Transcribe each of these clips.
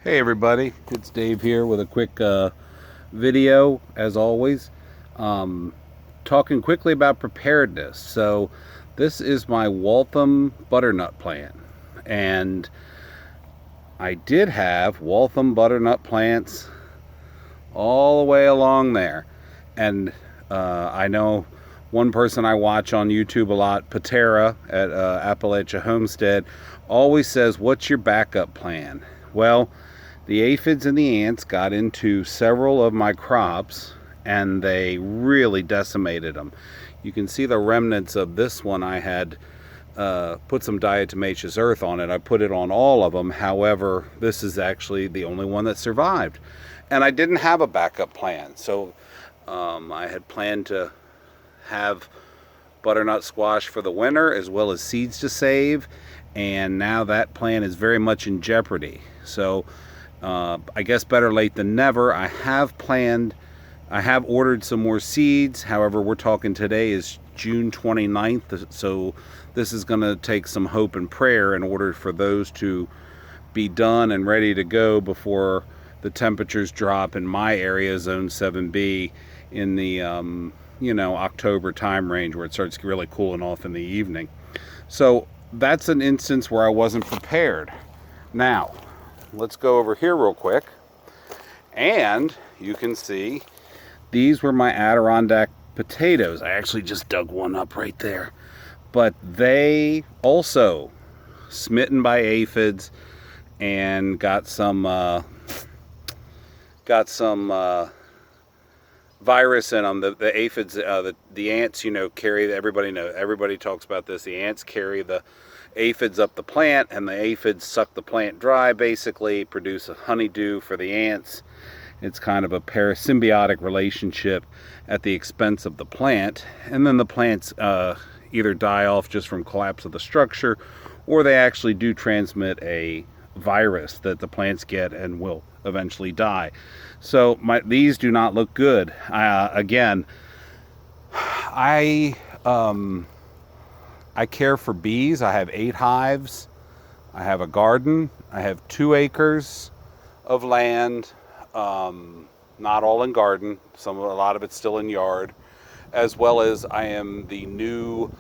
Hey everybody, it's Dave here with a quick video as always. Um, Talking quickly about preparedness. So this is my Waltham butternut plant, and I did have Waltham butternut plants all the way along there. And I know one person I watch on YouTube a lot, Patera at Appalachia Homestead, always says, "What's your backup plan?" Well, the aphids and the ants got into several of my crops and they really decimated them. You can see the remnants of this one. I had put some diatomaceous earth on it. I put it on all of them. However, this is actually the only one that survived. And I didn't have a backup plan. So I had planned to have butternut squash for the winter as well as seeds to save. And now that plan is very much in jeopardy. So I guess better late than never. I have ordered some more seeds. However, we're talking today is June 29th. So this is going to take some hope and prayer in order for those to be done and ready to go before the temperatures drop in my area, zone 7B, in the October time range, where it starts really cooling off in the evening. So that's an instance where I wasn't prepared. Now, let's go over here real quick, and you can see these were my Adirondack potatoes. I actually just dug one up right there, but they also smitten by aphids and got some virus in them. The aphids, the ants, carry. Everybody talks about this. The ants carry the aphids up the plant, and the aphids suck the plant dry, basically produce a honeydew for the ants. It's kind of a parasymbiotic relationship at the expense of the plant, and then the plants either die off just from collapse of the structure, or they actually do transmit a virus that the plants get and will eventually die. So these do not look good. Again, I care for bees. I have 8 hives. I have a garden. I have 2 acres of land. Not all in garden. A lot of it's still in yard. As well as I am the new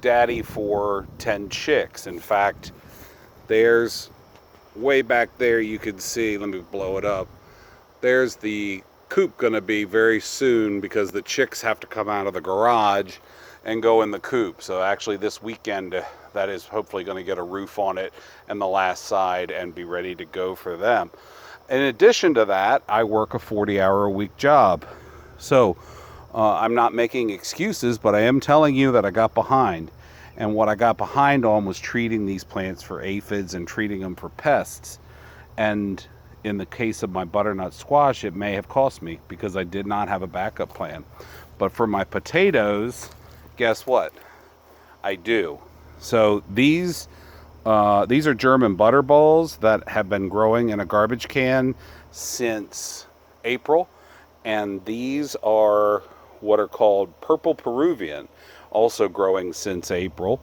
daddy for 10 chicks. In fact, there's way back there, you can see, let me blow it up. There's the coop gonna be very soon, because the chicks have to come out of the garage and go in the coop. So actually this weekend, that is hopefully going to get a roof on it and the last side and be ready to go for them. In addition to that, I work a 40-hour-a-week job. So I'm not making excuses, but I am telling you that I got behind. And what I got behind on was treating these plants for aphids and treating them for pests. And in the case of my butternut squash, it may have cost me because I did not have a backup plan. But for my potatoes, guess what? I do. So these are German butterballs that have been growing in a garbage can since April. And these are what are called purple Peruvian, also growing since April.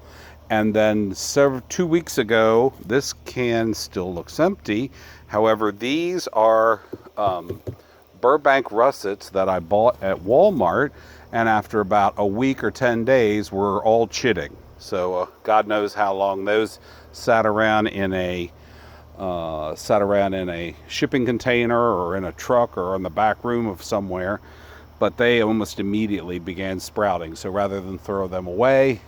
And then 2 weeks ago, this can still looks empty. However, these are Burbank russets that I bought at Walmart, and after about a week or 10 days were all chitting. So God knows how long those sat around in a shipping container or in a truck or in the back room of somewhere, but they almost immediately began sprouting. So rather than throw them away,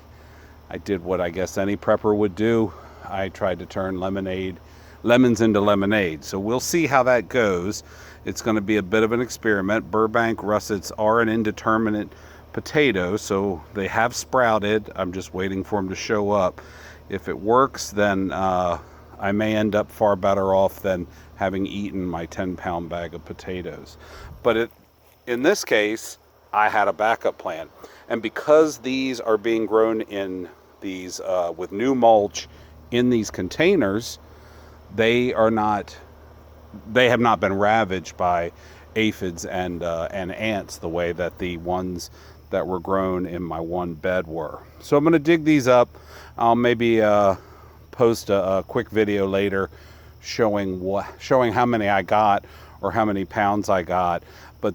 I did what I guess any prepper would do. I tried to turn lemons into lemonade. So we'll see how that goes. It's going to be a bit of an experiment. Burbank russets are an indeterminate potato, so they have sprouted. I'm just waiting for them to show up. If it works, then I may end up far better off than having eaten my 10-pound bag of potatoes. But in this case, I had a backup plan. And because these are being grown in these with new mulch in these containers, they have not been ravaged by aphids and ants the way that the ones that were grown in my one bed were. So I'm going to dig these up. I'll maybe post a quick video later showing how many I got or how many pounds I got. But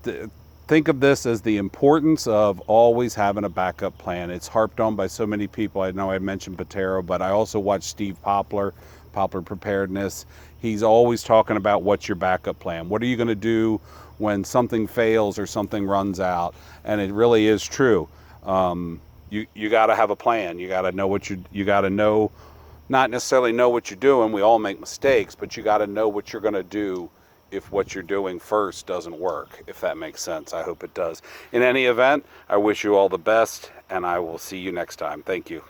think of this as the importance of always having a backup plan. It's harped on by so many people. I know I mentioned Patero, but I also watch Steve Poplar Preparedness. He's always talking about what's your backup plan. What are you going to do when something fails or something runs out? And it really is true. You got to have a plan. You got to know you got to know, not necessarily know what you're doing. We all make mistakes, but you got to know what you're going to do if what you're doing first doesn't work, if that makes sense. I hope it does. In any event, I wish you all the best, and I will see you next time. Thank you.